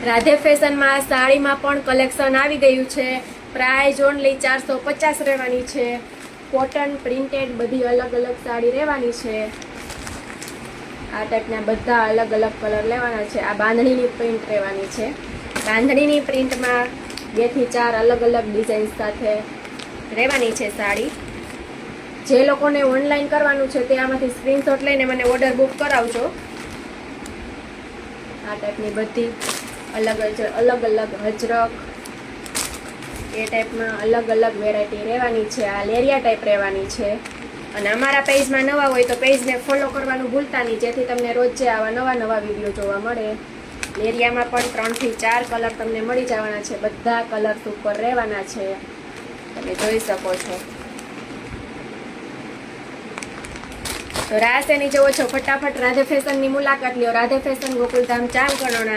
રાધે ફેશનમાં સાડીમાં પણ કલેક્શન આવી ગયું છે. પ્રાઇસ ઓનલી 450 રહેવાની છે. કોટન પ્રિન્ટેડ બધી અલગ અલગ સાડી રહેવાની છે. આ ટાઈપના બધા અલગ અલગ કલર લેવાના છે. આ બાંધણીની પ્રિન્ટ રહેવાની છે. બાંધણીની પ્રિન્ટમાં 2 થી 4 અલગ અલગ ડિઝાઇન સાથે રહેવાની છે સાડી. જે લોકોને ઓનલાઈન કરવાનું છે તે આમાંથી સ્ક્રીનશોટ લઈને મને ઓર્ડર બુક કરાવજો. આ ટાઈપની બધી અલગ અલગ હજરક એ ટાઈપમાં અલગ અલગ વેરાયટી રહેવાની છે. આ લેરિયા ટાઈપ રહેવાની છે. અને અમારા પેજમાં નવા હોય તો પેજને ફોલો કરવાનું ભૂલતા નહીં, જેથી તમને રોજે આવા નવા વિડીયો જોવા મળે. લેરિયામાં પણ 3 થી 4 કલર તમને મળી જવાના છે. બધા કલર્સ ઉપર રહેવાના છે, તમે જોઈ શકો છો. તો રાહ શેની જોવો છો? ફટાફટ રાધે ફેશનની મુલાકાત લ્યો. રાધે ફેશન, ગોકુલધામ, ચાંગકણોણા.